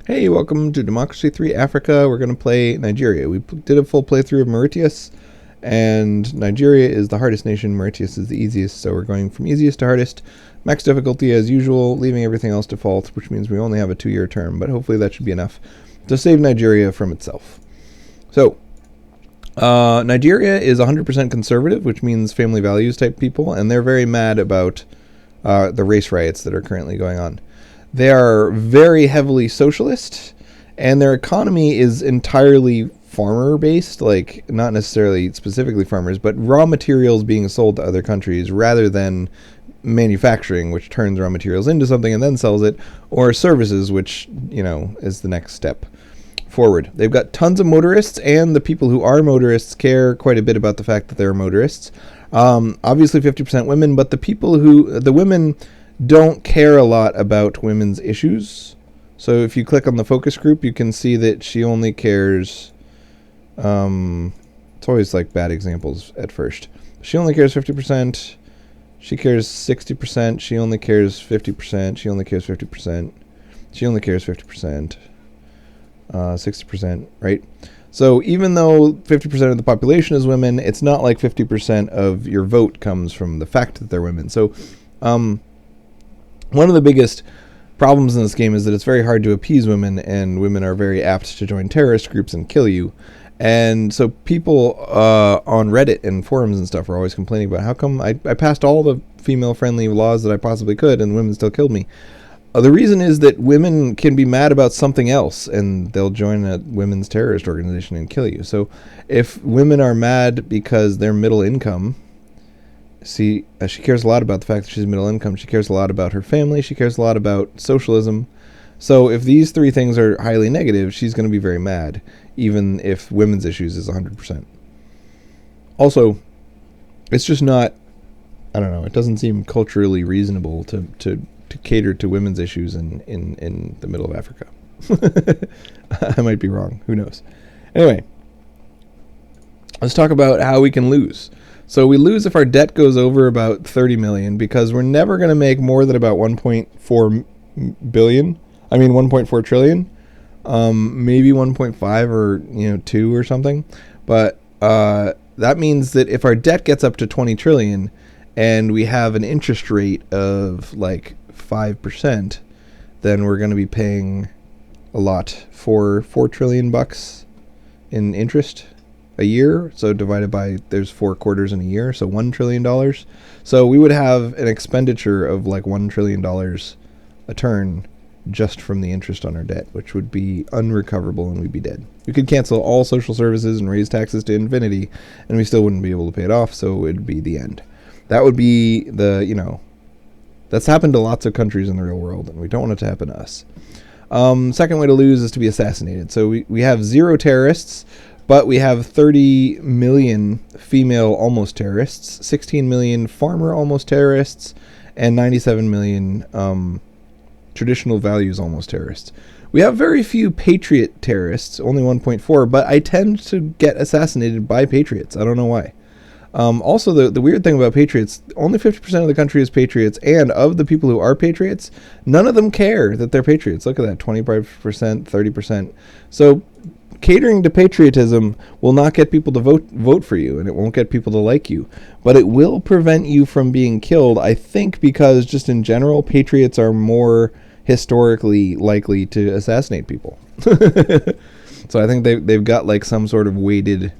Hey, welcome to Democracy 3 Africa. We're going to play Nigeria. We did a full playthrough of Mauritius, and Nigeria is the hardest nation. Mauritius is the easiest, so we're going from easiest to hardest. Max difficulty as usual, leaving everything else default, which means we only have a 2-year term, but hopefully that should be enough to save Nigeria from itself. So, Nigeria is 100% conservative, which means family values type people, and they're very mad about the race riots that are currently going on. They are very heavily socialist, and their economy is entirely farmer-based, like not necessarily specifically farmers, but raw materials being sold to other countries rather than manufacturing, which turns raw materials into something and then sells it, or services, which, is the next step forward. They've got tons of motorists, and the people who are motorists care quite a bit about the fact that they're motorists. Obviously 50% women, but the women don't care a lot about women's issues. So if you click on the focus group, you can see that she only cares, it's always like bad examples at first. She only cares 50%. She cares 60%. She only cares 50%. She only cares 50%. She only cares 50%. 60%, right? So even though 50% of the population is women, it's not like 50% of your vote comes from the fact that they're women. So, one of the biggest problems in this game is that it's very hard to appease women, and women are very apt to join terrorist groups and kill you. And so people on Reddit and forums and stuff are always complaining about how come I passed all the female-friendly laws that I possibly could and women still killed me. The reason is that women can be mad about something else, and they'll join a women's terrorist organization and kill you. So if women are mad because they're middle income, she cares a lot about the fact that she's middle income. She cares a lot about her family. She cares a lot about socialism. So if these three things are highly negative, she's going to be very mad, even if women's issues is 100%. Also, it's just not, I don't know, it doesn't seem culturally reasonable to cater to women's issues in the middle of Africa. I might be wrong. Who knows? Anyway, let's talk about how we can lose. So we lose if our debt goes over about 30 million, because we're never going to make more than about 1.4 trillion. Maybe 1.5 or 2 or something. But that means that if our debt gets up to 20 trillion and we have an interest rate of like 5%, then we're going to be paying a lot for $4 trillion in interest a year. So divided by, there's 4 quarters in a year, so $1 trillion. So we would have an expenditure of like $1 trillion a turn just from the interest on our debt, which would be unrecoverable, and we'd be dead. We could cancel all social services and raise taxes to infinity, and we still wouldn't be able to pay it off, so it'd be the end. That would be that's happened to lots of countries in the real world, and we don't want it to happen to us. Second way to lose is to be assassinated. So we have 0 terrorists, but we have 30 million female almost terrorists, 16 million farmer almost terrorists, and 97 million traditional values almost terrorists. We have very few patriot terrorists, only 1.4, but I tend to get assassinated by patriots. I don't know why. Also, the weird thing about patriots, only 50% of the country is patriots, and of the people who are patriots, none of them care that they're patriots. Look at that, 25%, 30%. So catering to patriotism will not get people to vote for you, and it won't get people to like you. But it will prevent you from being killed, I think, because just in general, patriots are more historically likely to assassinate people. So I think they've got like some sort of weighted,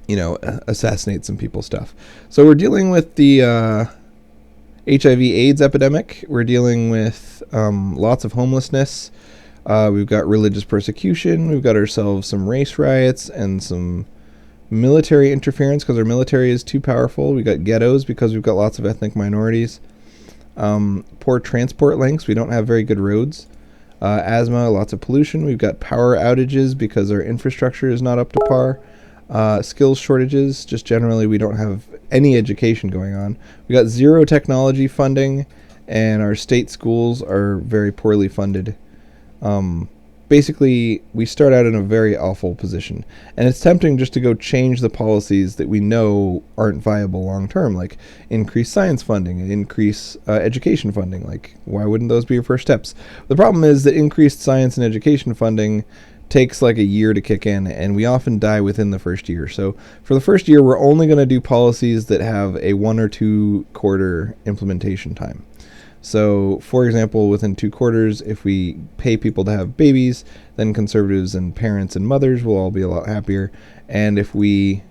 assassinate some people stuff. So we're dealing with the HIV/AIDS epidemic. We're dealing with lots of homelessness. We've got religious persecution. We've got ourselves some race riots and some military interference because our military is too powerful. We've got ghettos because we've got lots of ethnic minorities. Poor transport links. We don't have very good roads. Asthma, lots of pollution. We've got power outages because our infrastructure is not up to par. Skills shortages. Just generally, we don't have any education going on. We got 0 technology funding, and our state schools are very poorly funded. basically, we start out in a very awful position. And it's tempting just to go change the policies that we know aren't viable long term, like increase science funding and increase education funding. Like, why wouldn't those be your first steps? The problem is that increased science and education funding takes like a year to kick in, and we often die within the first year. So for the first year, we're only going to do policies that have a 1 or 2 quarter implementation time. So, for example, within 2 quarters, if we pay people to have babies, then conservatives and parents and mothers will all be a lot happier. And if we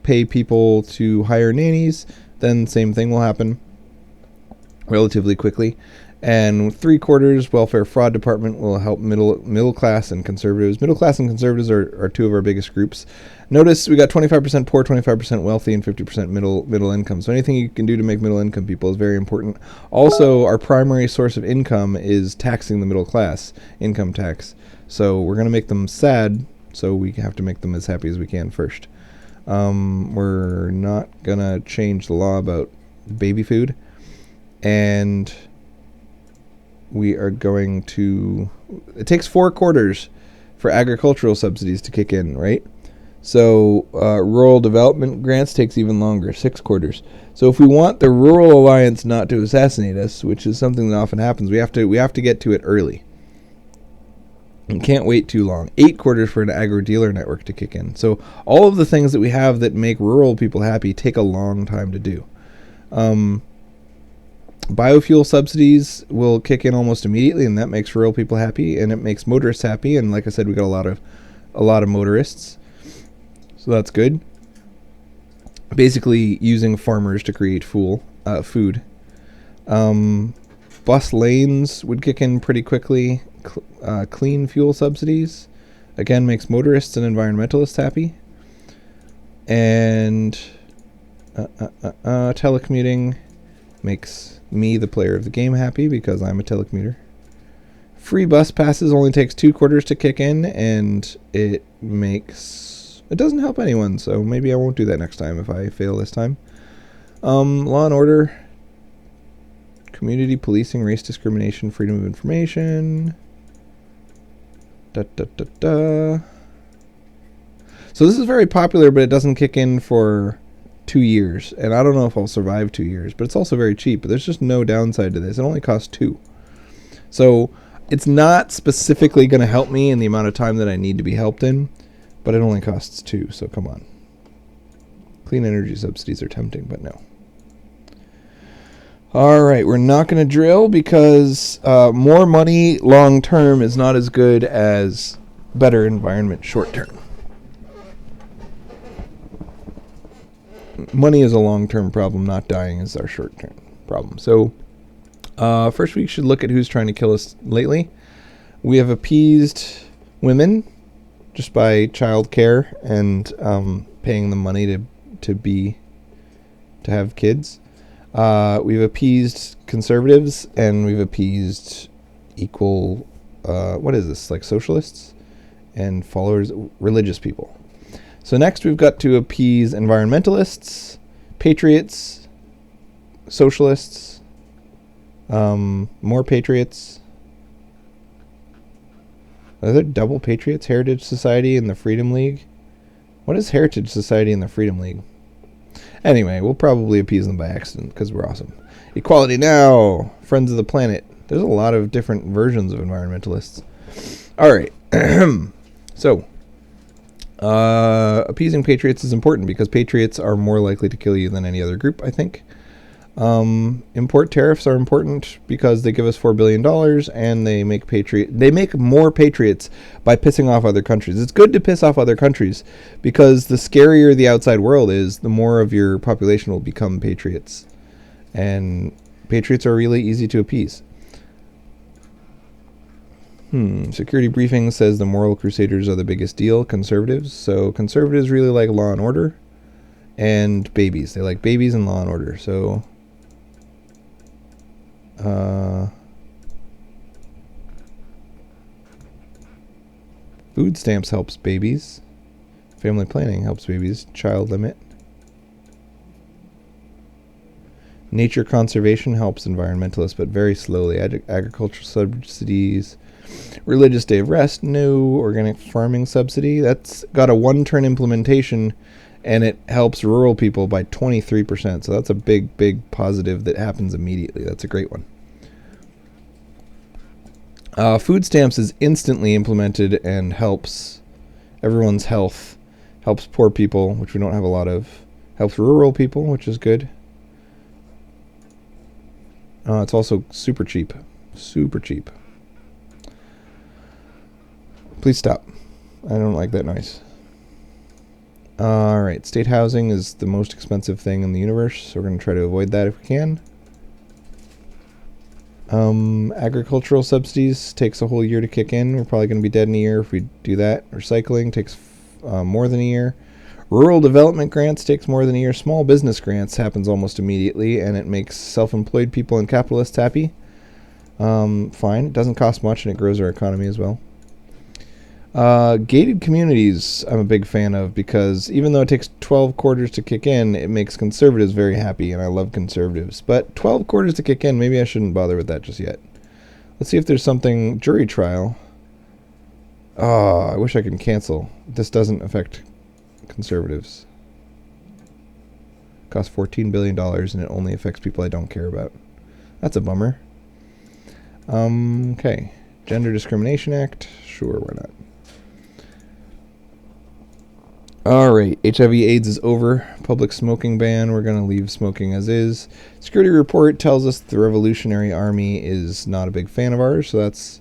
pay people to hire nannies, then same thing will happen relatively quickly. And 3 quarters, welfare fraud department will help middle class and conservatives. Middle class and conservatives are 2 of our biggest groups. Notice we got 25% poor, 25% wealthy, and 50% middle income. So anything you can do to make middle income people is very important. Also, our primary source of income is taxing the middle class, income tax. So we're going to make them sad, so we have to make them as happy as we can first. We're not going to change the law about baby food. And we are going to... It takes 4 quarters for agricultural subsidies to kick in, right? So rural development grants takes even longer, 6 quarters. So if we want the Rural Alliance not to assassinate us, which is something that often happens, we have to get to it early. And can't wait too long. 8 quarters for an agro-dealer network to kick in. So all of the things that we have that make rural people happy take a long time to do. Biofuel subsidies will kick in almost immediately, and that makes rural people happy, and it makes motorists happy. And like I said, we got a lot of motorists, so that's good. Basically, using farmers to create food. Bus lanes would kick in pretty quickly. Clean fuel subsidies, again, makes motorists and environmentalists happy. And telecommuting makes me, the player of the game, happy because I'm a telecommuter. Free bus passes only takes 2 quarters to kick in, and it doesn't help anyone, so maybe I won't do that next time if I fail this time. Law and order, community policing, race discrimination, freedom of information. So this is very popular, but it doesn't kick in for 2 years, and I don't know if I'll survive 2 years, but it's also very cheap. But there's just no downside to this. It only costs 2. So it's not specifically going to help me in the amount of time that I need to be helped in, but it only costs 2, so come on. Clean energy subsidies are tempting, but no. All right, we're not going to drill because more money long term is not as good as better environment short term. Money is a long-term problem, not dying is our short-term problem. So first we should look at who's trying to kill us lately. We have appeased women just by child care and paying them money to have kids. We've appeased conservatives, and we've appeased equal, what is this, like socialists and followers, religious people. So next we've got to appease environmentalists, patriots, socialists, more patriots. Are there double patriots? Heritage Society and the Freedom League? What is Heritage Society and the Freedom League? Anyway, we'll probably appease them by accident because we're awesome. Equality Now, Friends of the Planet. There's a lot of different versions of environmentalists. All right. So, appeasing patriots is important because patriots are more likely to kill you than any other group, I think. Import tariffs are important because they give us $4 billion and they make more patriots by pissing off other countries. It's good to piss off other countries because the scarier the outside world is, the more of your population will become patriots. And patriots are really easy to appease. Security Briefing says the moral crusaders are the biggest deal, conservatives. So conservatives really like law and order and babies. They like babies and law and order. So food stamps helps babies. Family planning helps babies. Child limit. Nature conservation helps environmentalists, but very slowly. Agricultural subsidies. Religious day of rest, no. Organic farming subsidy, that's got a one-turn implementation, and it helps rural people by 23%. So that's a big, big positive that happens immediately. That's a great one. Food stamps is instantly implemented and helps everyone's health. Helps poor people, which we don't have a lot of. Helps rural people, which is good. It's also super cheap. Super cheap. Please stop. I don't like that noise. Alright, state housing is the most expensive thing in the universe, so we're going to try to avoid that if we can. Agricultural subsidies takes a whole year to kick in. We're probably going to be dead in a year if we do that. Recycling takes more than a year. Rural development grants takes more than a year. Small business grants happens almost immediately, and it makes self-employed people and capitalists happy. Fine. It doesn't cost much, and it grows our economy as well. Gated communities I'm a big fan of, because even though it takes 12 quarters to kick in, it makes conservatives very happy, and I love conservatives. But 12 quarters to kick in, maybe I shouldn't bother with that just yet. Let's see if there's something. Jury trial. Oh, I wish I could cancel. This doesn't affect conservatives. Costs $14 billion, and it only affects people I don't care about. That's a bummer. Okay. Gender Discrimination Act. Sure, why not? Alright, HIV/AIDS is over. Public smoking ban. We're going to leave smoking as is. Security report tells us the Revolutionary Army is not a big fan of ours, so that's...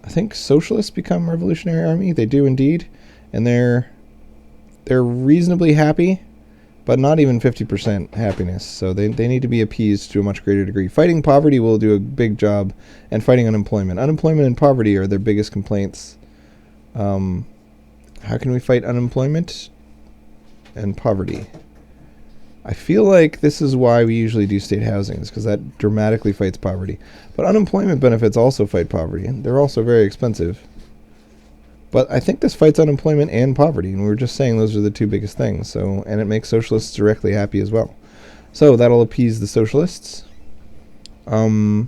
I think socialists become Revolutionary Army. They do indeed. And they're reasonably happy, but not even 50% happiness. So they need to be appeased to a much greater degree. Fighting poverty will do a big job, and fighting unemployment. Unemployment and poverty are their biggest complaints. How can we fight unemployment and poverty? I feel like this is why we usually do state housing, is because that dramatically fights poverty. But unemployment benefits also fight poverty, and they're also very expensive. But I think this fights unemployment and poverty, and we were just saying those are the two biggest things. So, and it makes socialists directly happy as well. So that'll appease the socialists. Yeah,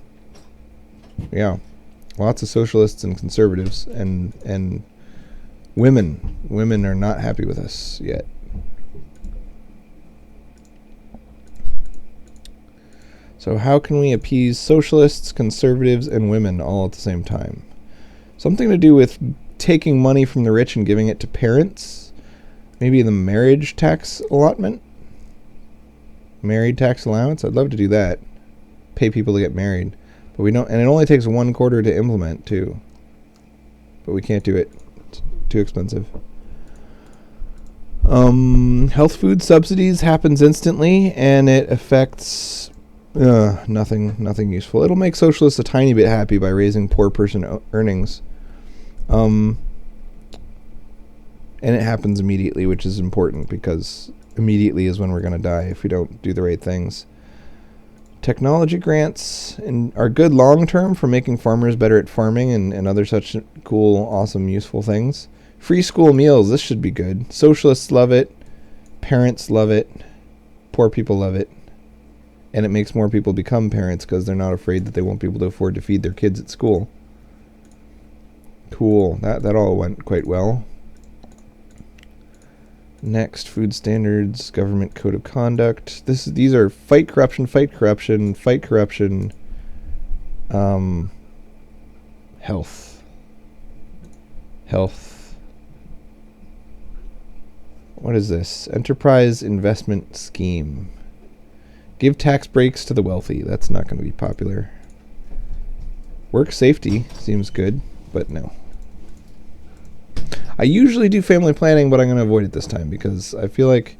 lots of socialists and conservatives, and women. Women are not happy with us yet. So how can we appease socialists, conservatives, and women all at the same time? Something to do with taking money from the rich and giving it to parents. Maybe the marriage tax allotment? Married tax allowance? I'd love to do that. Pay people to get married. But we don't, and it only takes 1 quarter to implement too. But we can't do it. It's too expensive. Health food subsidies happens instantly, and it affects nothing useful. It'll make socialists a tiny bit happy by raising poor person earnings. And it happens immediately, which is important, because immediately is when we're going to die if we don't do the right things. Technology grants are good long-term for making farmers better at farming and other such cool, awesome, useful things. Free school meals, this should be good. Socialists love it. Parents love it. Poor people love it. And it makes more people become parents because they're not afraid that they won't be able to afford to feed their kids at school. Cool. That all went quite well. Next, food standards, government code of conduct. These are fight corruption, health. What is this? Enterprise investment scheme. Give tax breaks to the wealthy. That's not going to be popular. Work safety seems good, but no. I usually do family planning, but I'm going to avoid it this time because I feel like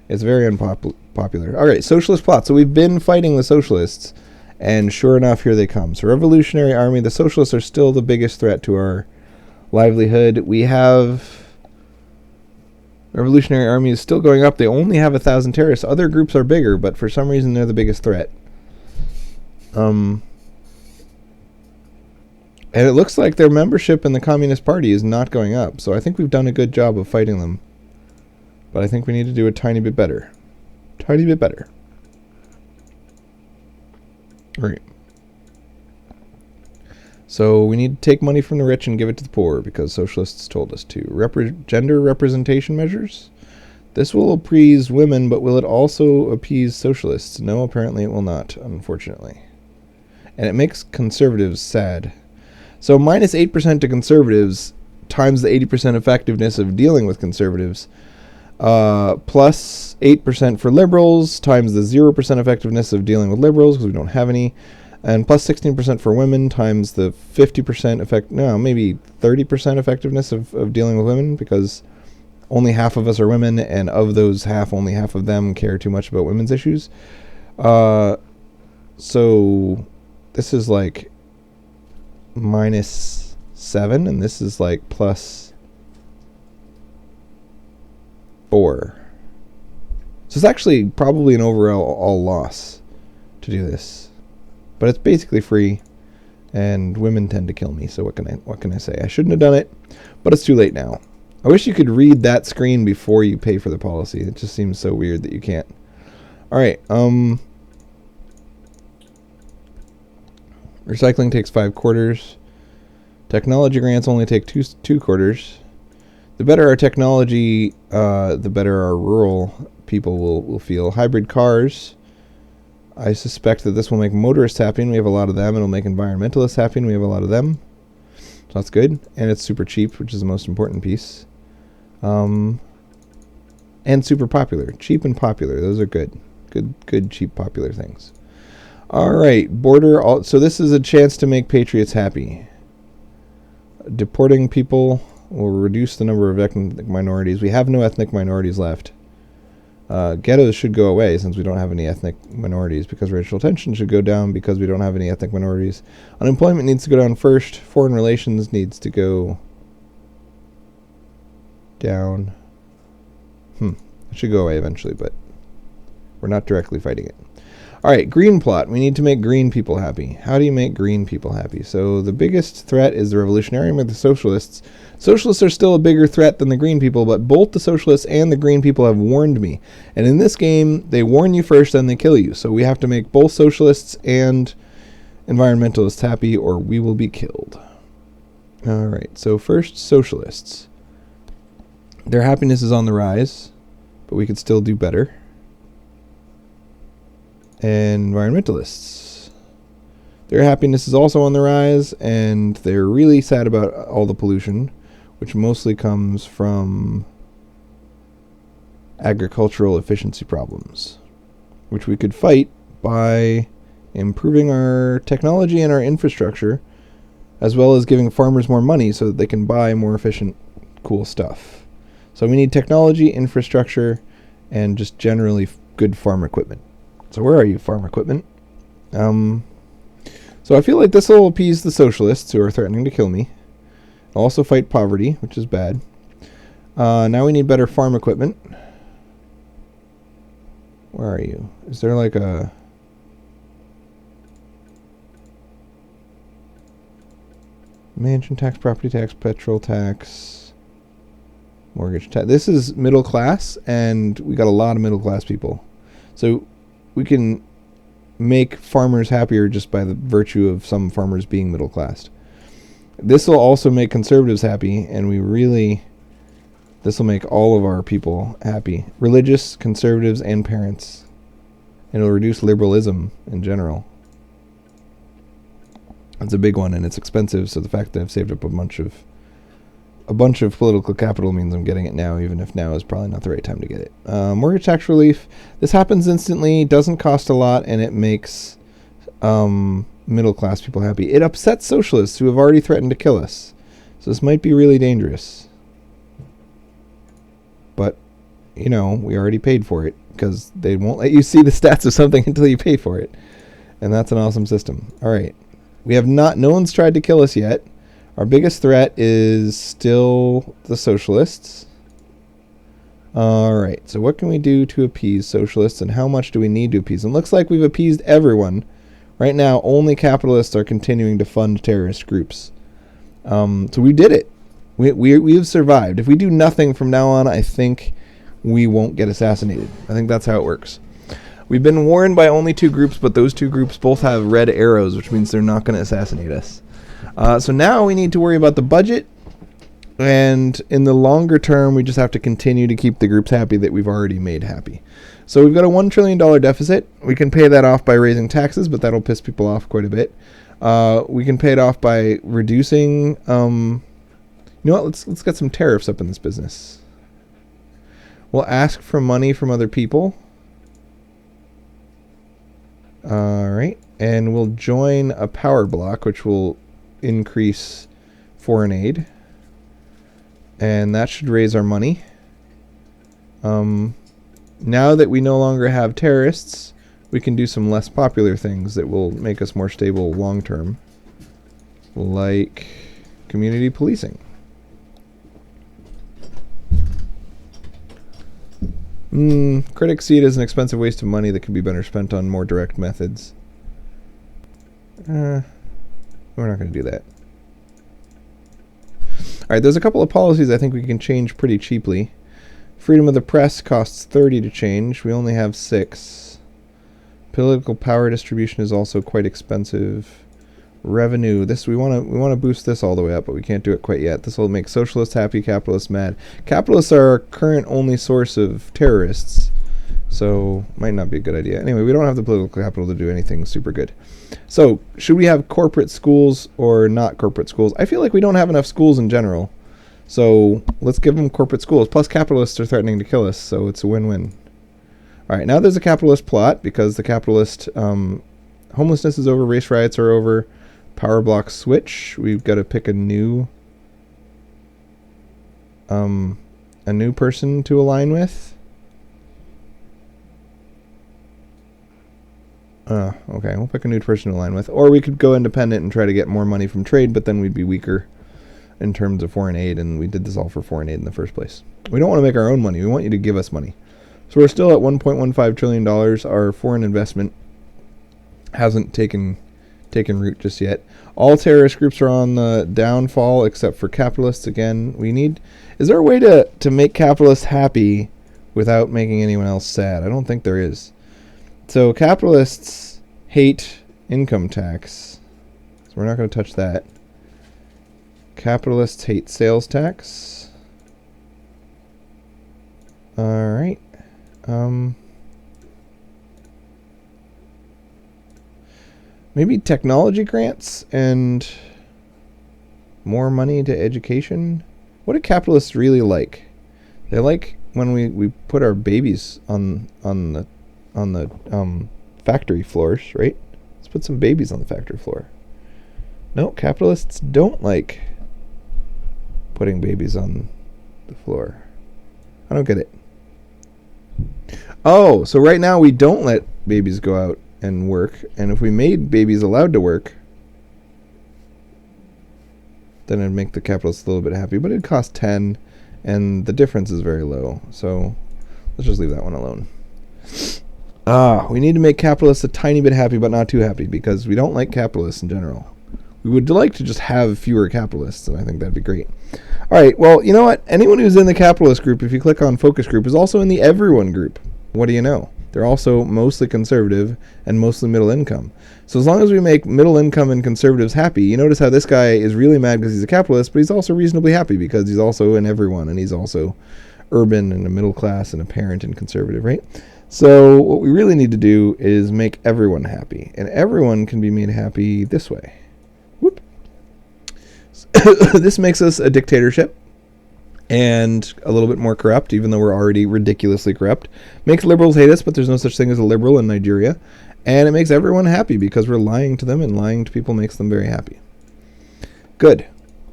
it's very unpopular. All right, socialist plot. So we've been fighting the socialists, and sure enough, here they come. So Revolutionary Army, the socialists are still the biggest threat to our livelihood. We have... Revolutionary Army is still going up. They only have 1,000 terrorists. Other groups are bigger, but for some reason they're the biggest threat. And it looks like their membership in the Communist Party is not going up. So I think we've done a good job of fighting them. But I think we need to do a tiny bit better. Tiny bit better. Right. So we need to take money from the rich and give it to the poor because socialists told us to. Gender representation measures. This will appease women, but will it also appease socialists? No, apparently it will not, unfortunately. And it makes conservatives sad. So minus 8% to conservatives times the 80% effectiveness of dealing with conservatives, plus 8% for liberals times the 0% effectiveness of dealing with liberals because we don't have any, and plus 16% for women times the 50% maybe 30% effectiveness of dealing with women because only half of us are women, and of those half, only half of them care too much about women's issues. So this is like minus 7, and this is like plus 4. So it's actually probably an overall loss to do this, but it's basically free, and women tend to kill me. So what can I say? I shouldn't have done it, but it's too late now. I wish you could read that screen before you pay for the policy. It just seems so weird that you can't. All right. Recycling takes 5 quarters. Technology grants only take two quarters. The better our technology, the better our rural people will feel. Hybrid cars. I suspect that this will make motorists happy, and we have a lot of them. It'll make environmentalists happy, and we have a lot of them. So that's good. And it's super cheap, which is the most important piece. And super popular. Cheap and popular. Those are good. Good, cheap, popular things. All right. So this is a chance to make patriots happy. Deporting people will reduce the number of ethnic minorities. We have no ethnic minorities left. Ghettos should go away since we don't have any ethnic minorities, because racial tension should go down because we don't have any ethnic minorities. Unemployment needs to go down first. Foreign relations needs to go down. It should go away eventually, but we're not directly fighting it. All right, green plot. We need to make green people happy. How do you make green people happy? So the biggest threat is the revolutionary and the socialists. Socialists are still a bigger threat than the green people, but both the socialists and the green people have warned me. And in this game, they warn you first, then they kill you. So we have to make both socialists and environmentalists happy, or we will be killed. All right, so first, socialists. Their happiness is on the rise, but we could still do better. Environmentalists. Their happiness is also on the rise, and they're really sad about all the pollution, which mostly comes from agricultural efficiency problems, which we could fight by improving our technology and our infrastructure, as well as giving farmers more money so that they can buy more efficient, cool stuff. So we need technology, infrastructure, and just generally good farm equipment. So where are you, farm equipment? So I feel like this will appease the socialists who are threatening to kill me. I'll also fight poverty, which is bad. Now we need better farm equipment. Where are you? Is there like a... mansion tax, property tax, petrol tax, mortgage tax? This is middle class, and we got a lot of middle class people. So we can make farmers happier just by the virtue of some farmers being middle class. This will also make conservatives happy, and this will make all of our people happy. Religious, conservatives, and parents. And it'll reduce liberalism in general. It's a big one, and it's expensive, so the fact that I've saved up a bunch of political capital means I'm getting it now, even if now is probably not the right time to get it. Mortgage tax relief. This happens instantly, doesn't cost a lot, and it makes middle class people happy. It upsets socialists who have already threatened to kill us. So this might be really dangerous. But, we already paid for it, because they won't let you see the stats of something until you pay for it. And that's an awesome system. All right. No one's tried to kill us yet. Our biggest threat is still the socialists. All right, so what can we do to appease socialists, and how much do we need to appease them? Looks like we've appeased everyone. Right now, only capitalists are continuing to fund terrorist groups. So we did it. We've survived. If we do nothing from now on, I think we won't get assassinated. I think that's how it works. We've been warned by only 2 groups, but those 2 groups both have red arrows, which means they're not going to assassinate us. So now we need to worry about the budget, and in the longer term, we just have to continue to keep the groups happy that we've already made happy. So we've got a $1 trillion deficit. We can pay that off by raising taxes, but that'll piss people off quite a bit. We can pay it off by reducing... you know what? Let's get some tariffs up in this business. We'll ask for money from other people. All right. And we'll join a power block, which will increase foreign aid. And that should raise our money. Now that we no longer have terrorists, we can do some less popular things that will make us more stable long term. Like community policing. Critics see it as an expensive waste of money that could be better spent on more direct methods. We're not going to do that. Alright, there's a couple of policies I think we can change pretty cheaply. Freedom of the press costs 30 to change. We only have 6. Political power distribution is also quite expensive. Revenue. This we want to boost this all the way up, but we can't do it quite yet. This will make socialists happy, capitalists mad. Capitalists are our current only source of terrorists, so might not be a good idea. Anyway, we don't have the political capital to do anything super good. So, should we have corporate schools or not corporate schools? I feel like we don't have enough schools in general, so let's give them corporate schools. Plus, capitalists are threatening to kill us, so it's a win-win. All right, now there's a capitalist plot because the capitalist homelessness is over, race riots are over. Power block switch. We've got to pick a new person to align with. Okay, we'll pick a new person to align with. Or we could go independent and try to get more money from trade, but then we'd be weaker in terms of foreign aid, and we did this all for foreign aid in the first place. We don't want to make our own money. We want you to give us money. So we're still at $1.15 trillion. Our foreign investment hasn't taken root just yet. All terrorist groups are on the downfall except for capitalists. Again, is there a way to make capitalists happy without making anyone else sad? I don't think there is. So capitalists hate income tax, so we're not going to touch that. Capitalists hate sales tax. All right. Maybe technology grants and more money to education. What do capitalists really like? They like when we put our babies on the factory floors, right? Let's put some babies on the factory floor. No, capitalists don't like putting babies on the floor. I don't get it. Oh, so right now we don't let babies go out and work, and if we made babies allowed to work, then it'd make the capitalists a little bit happy, but it'd cost 10, and the difference is very low, so let's just leave that one alone. We need to make capitalists a tiny bit happy, but not too happy, because we don't like capitalists in general. We would like to just have fewer capitalists, and I think that'd be great. All right, well, you know what? Anyone who's in the capitalist group, if you click on focus group, is also in the everyone group. What do you know? They're also mostly conservative and mostly middle income. So as long as we make middle income and conservatives happy, you notice how this guy is really mad because he's a capitalist, but he's also reasonably happy because he's also in everyone, and he's also urban and a middle class and a parent and conservative, right? So what we really need to do is make everyone happy, and everyone can be made happy this way. Whoop. This makes us a dictatorship and a little bit more corrupt, even though we're already ridiculously corrupt. Makes liberals hate us, but there's no such thing as a liberal in Nigeria. And it makes everyone happy because we're lying to them, and lying to people makes them very happy. Good.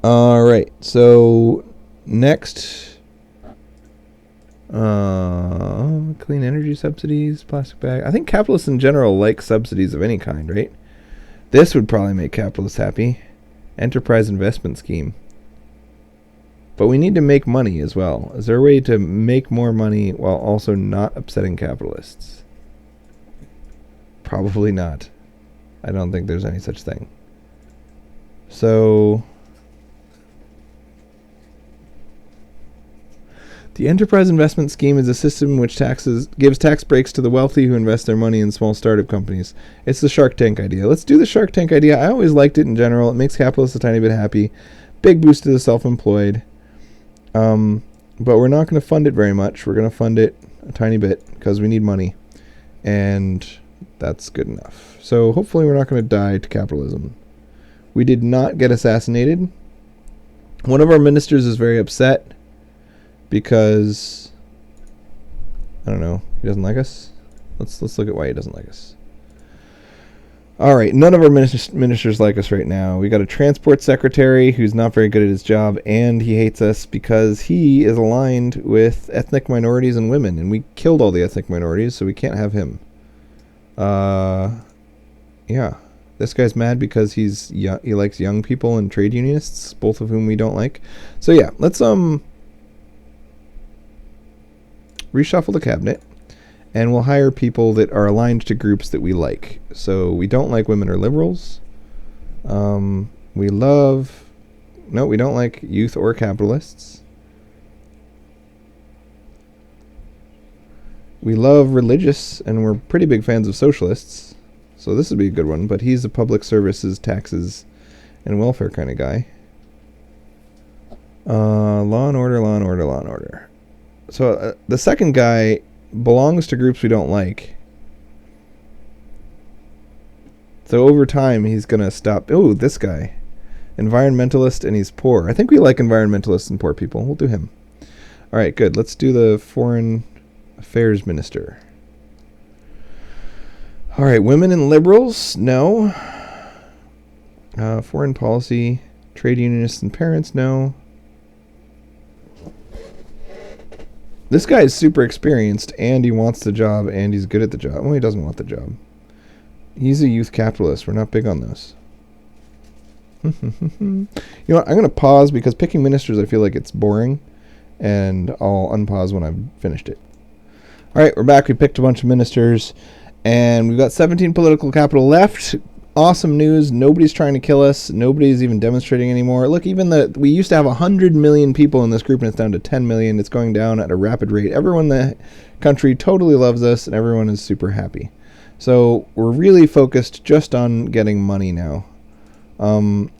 All right. So next, clean energy subsidies, plastic bag. I think capitalists in general like subsidies of any kind, right? This would probably make capitalists happy. Enterprise investment scheme. But we need to make money as well. Is there a way to make more money while also not upsetting capitalists? Probably not. I don't think there's any such thing. So The enterprise investment scheme is a system which gives tax breaks to the wealthy who invest their money in small startup companies. It's the Shark Tank idea. Let's do the Shark Tank idea. I always liked it in general. It makes capitalists a tiny bit happy. Big boost to the self-employed. But we're not going to fund it very much. We're going to fund it a tiny bit because we need money. And that's good enough. So hopefully we're not going to die to capitalism. We did not get assassinated. One of our ministers is very upset because, I don't know, he doesn't like us. Let's look at why he doesn't like us. All right, none of our ministers like us right now. We got a transport secretary who's not very good at his job, and he hates us because he is aligned with ethnic minorities and women, and we killed all the ethnic minorities, so we can't have him. Yeah. This guy's mad because he likes young people and trade unionists, both of whom we don't like. So yeah, let's reshuffle the cabinet, and we'll hire people that are aligned to groups that we like. So we don't like women or liberals. We don't like youth or capitalists. We love religious, and we're pretty big fans of socialists. So this would be a good one, but he's a public services, taxes, and welfare kind of guy. Law and order, law and order, law and order. So the second guy belongs to groups we don't like. So over time, he's going to stop. Oh, this guy. Environmentalist, and he's poor. I think we like environmentalists and poor people. We'll do him. All right, good. Let's do the foreign affairs minister. All right, women and liberals, no. Foreign policy, trade unionists and parents, no. This guy is super experienced, and he wants the job, and he's good at the job. Well, he doesn't want the job. He's a youth capitalist. We're not big on those. You know what? I'm going to pause because picking ministers, I feel like it's boring, and I'll unpause when I've finished it. All right, we're back. We picked a bunch of ministers, and we've got 17 political capital left. Awesome news. Nobody's trying to kill us. Nobody's even demonstrating anymore. Look, we used to have 100 million people in this group, and it's down to 10 million. It's going down at a rapid rate. Everyone in the country totally loves us, and everyone is super happy. So we're really focused just on getting money now.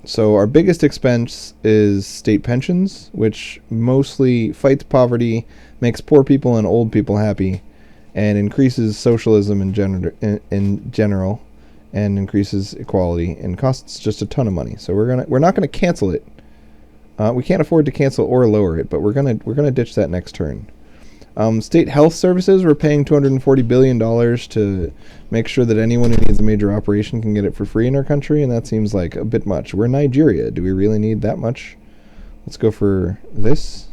So our biggest expense is state pensions, which mostly fights poverty, makes poor people and old people happy, and increases socialism in general. And increases equality and costs just a ton of money. So we're not gonna cancel it. We can't afford to cancel or lower it, but we're gonna ditch that next turn. State health services, we're paying $240 billion to make sure that anyone who needs a major operation can get it for free in our country, and that seems like a bit much. We're Nigeria. Do we really need that much? Let's go for this.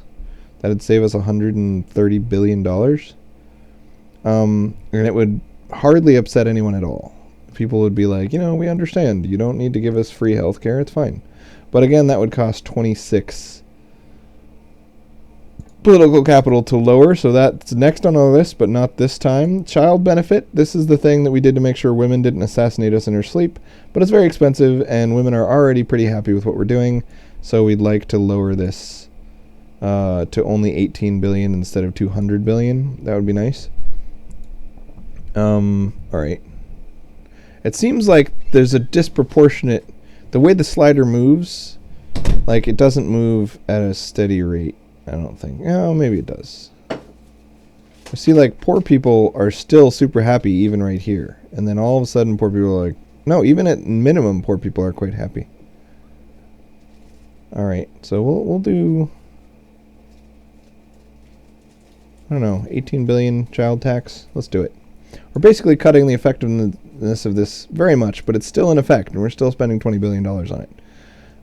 That'd save us $130 billion. And it would hardly upset anyone at all. People would be like, we understand. You don't need to give us free health care. It's fine. But again, that would cost 26 political capital to lower. So that's next on our list, but not this time. Child benefit. This is the thing that we did to make sure women didn't assassinate us in her sleep. But it's very expensive, and women are already pretty happy with what we're doing. So we'd like to lower this to only 18 billion instead of 200 billion. That would be nice. All right. It seems like there's a disproportionate, the way the slider moves, like it doesn't move at a steady rate, I don't think. Oh, maybe it does. I see like poor people are still super happy even right here. And then all of a sudden poor people are like, no, even at minimum poor people are quite happy. All right, so we'll do, I don't know, 18 billion child tax. Let's do it. We're basically cutting the effectiveness of this very much, but it's still in effect, and we're still spending $20 billion on it.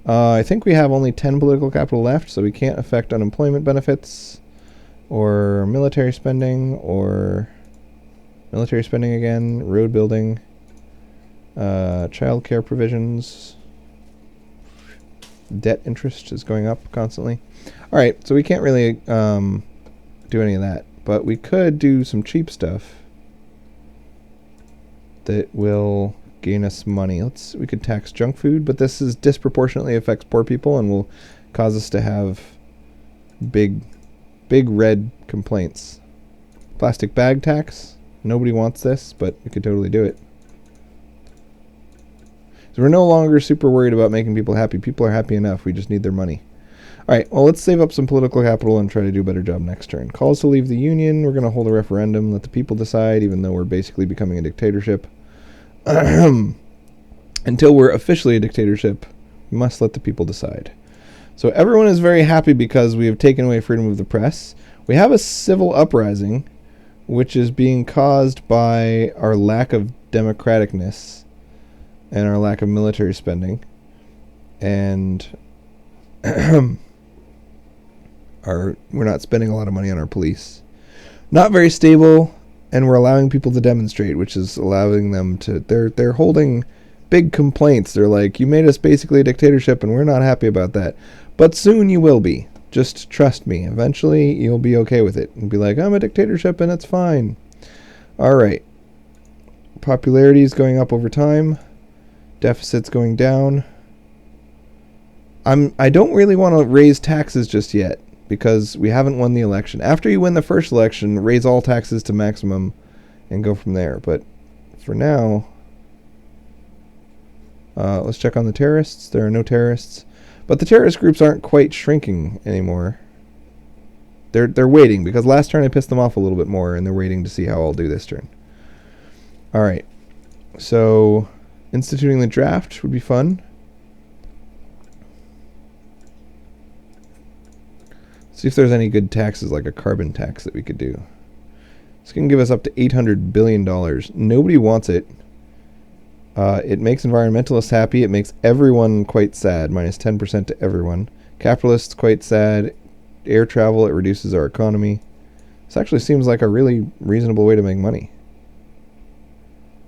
I think we have only 10 political capital left, so we can't affect unemployment benefits or military spending again, road building, child care provisions. Debt interest is going up constantly. All right, so we can't really do any of that, but we could do some cheap stuff that will gain us money. We could tax junk food, but this disproportionately affects poor people and will cause us to have big Big red complaints. Plastic bag tax. Nobody wants this, but we could totally do it. So we're no longer super worried about making people happy. People are happy enough. We just need their money. All right, well, let's save up some political capital and try to do a better job next turn. Calls to leave the Union. We're going to hold a referendum. Let the people decide, even though we're basically becoming a dictatorship. Until we're officially a dictatorship, we must let the people decide. So everyone is very happy because we have taken away freedom of the press. We have a civil uprising, which is being caused by our lack of democraticness and our lack of military spending. And we're not spending a lot of money on our police. Not very stable, and we're allowing people to demonstrate, which is allowing them to... They're holding big complaints. They're like, you made us basically a dictatorship, and we're not happy about that. But soon you will be. Just trust me. Eventually, you'll be okay with it. And be like, I'm a dictatorship, and it's fine. All right. Popularity is going up over time. Deficit's going down. I don't really want to raise taxes just yet, because we haven't won the election. After you win the first election, raise all taxes to maximum and go from there. But for now, let's check on the terrorists. There are no terrorists. But the terrorist groups aren't quite shrinking anymore. They're waiting, because last turn I pissed them off a little bit more, and they're waiting to see how I'll do this turn. All right. So instituting the draft would be fun. See if there's any good taxes, like a carbon tax, that we could do. This can give us up to $800 billion. Nobody wants it. It makes environmentalists happy. It makes everyone quite sad, minus 10% to everyone. Capitalists quite sad. Air travel, it reduces our economy. This actually seems like a really reasonable way to make money.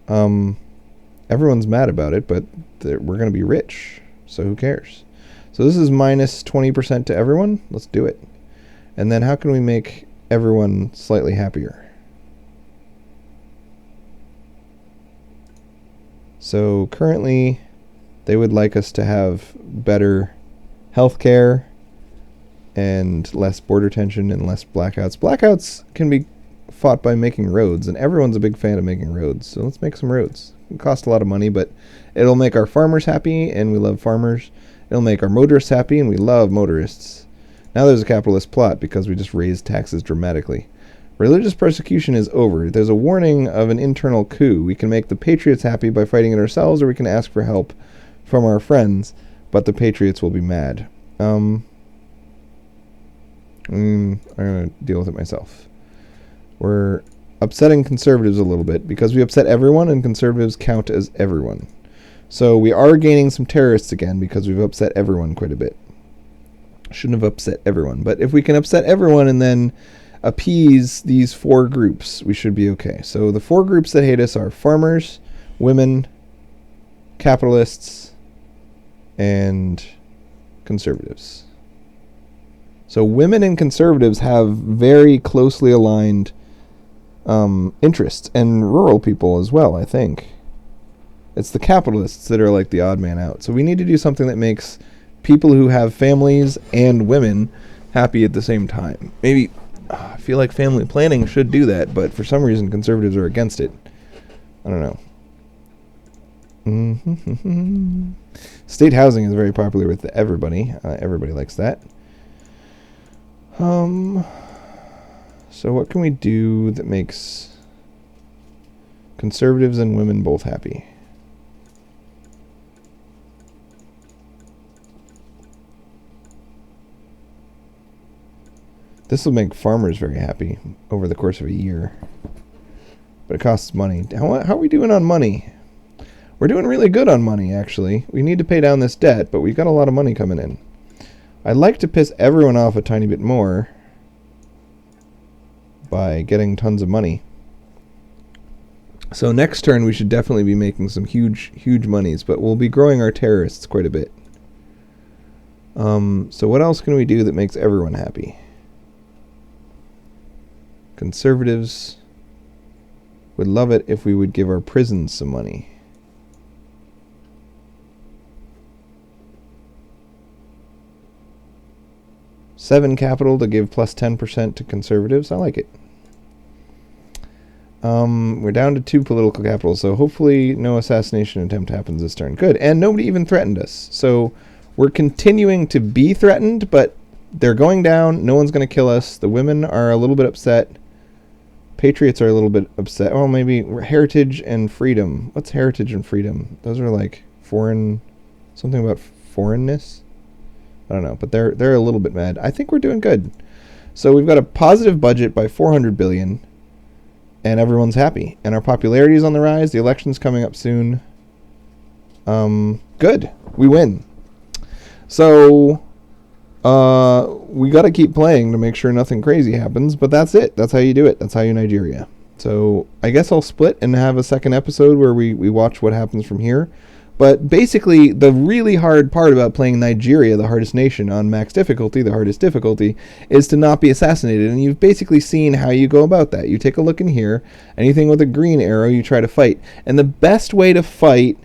Everyone's mad about it, but we're going to be rich, so who cares? So this is minus 20% to everyone. Let's do it. And then how can we make everyone slightly happier? So currently, they would like us to have better healthcare and less border tension and less blackouts. Blackouts can be fought by making roads, and everyone's a big fan of making roads. So let's make some roads. It costs a lot of money, but it'll make our farmers happy, and we love farmers. It'll make our motorists happy, and we love motorists. Now there's a capitalist plot because we just raised taxes dramatically. Religious persecution is over. There's a warning of an internal coup. We can make the patriots happy by fighting it ourselves, or we can ask for help from our friends, but the patriots will be mad. I'm going to deal with it myself. We're upsetting conservatives a little bit because we upset everyone, and conservatives count as everyone. So we are gaining some terrorists again because we've upset everyone quite a bit. Shouldn't have upset everyone. But if we can upset everyone and then appease these four groups, we should be okay. So the four groups that hate us are farmers, women, capitalists, and conservatives. So women and conservatives have very closely aligned interests, and rural people as well, I think. It's the capitalists that are like the odd man out. So we need to do something that makes people who have families and women happy at the same time. Maybe, I feel like family planning should do that, but for some reason conservatives are against it. I don't know. State housing is very popular with everybody. Everybody likes that. So what can we do that makes conservatives and women both happy? This will make farmers very happy over the course of a year. But it costs money. How are we doing on money? We're doing really good on money, actually. We need to pay down this debt, but we've got a lot of money coming in. I'd like to piss everyone off a tiny bit more by getting tons of money. So next turn we should definitely be making some huge monies, but we'll be growing our terrorists quite a bit. So what else can we do that makes everyone happy? Conservatives would love it if we would give our prisons some money. 7 capital to give plus 10% to conservatives. I like it. We're down to 2 political capital, so hopefully no assassination attempt happens this turn. Good, and nobody even threatened us. So we're continuing to be threatened, but they're going down. No one's going to kill us. The women are a little bit upset. Patriots are a little bit upset. Oh, maybe heritage and freedom. What's heritage and freedom? Those are like foreign, something about foreignness. I don't know, but they're a little bit mad. I think we're doing good. So we've got a positive budget by 400 billion, and everyone's happy. And our popularity is on the rise. The election's coming up soon. Good. We win. So we got to keep playing to make sure nothing crazy happens, but that's it. That's how you do it. That's how you Nigeria. So I guess I'll split and have a second episode where we watch what happens from here. But basically, the really hard part about playing Nigeria, the hardest nation, on max difficulty, the hardest difficulty, is to not be assassinated. And you've basically seen how you go about that. You take a look in here. Anything with a green arrow, you try to fight. And the best way to fight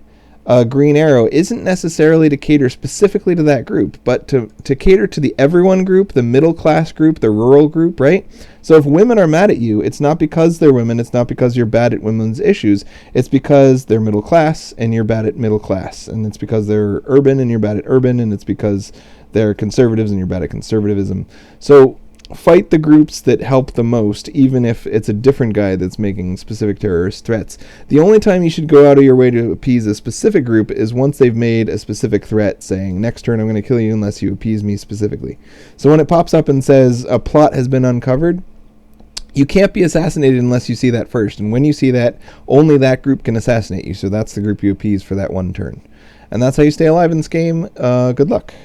a green arrow isn't necessarily to cater specifically to that group, but to cater to the everyone group, the middle class group, the rural group, right? So if women are mad at you, it's not because they're women, it's not because you're bad at women's issues, it's because they're middle class and you're bad at middle class, and it's because they're urban and you're bad at urban, and it's because they're conservatives and you're bad at conservatism. So fight the groups that help the most, even if it's a different guy that's making specific terrorist threats. The only time you should go out of your way to appease a specific group is once they've made a specific threat, saying, next turn I'm going to kill you unless you appease me specifically. So when it pops up and says a plot has been uncovered, you can't be assassinated unless you see that first. And when you see that, only that group can assassinate you. So that's the group you appease for that one turn. And that's how you stay alive in this game. Good luck.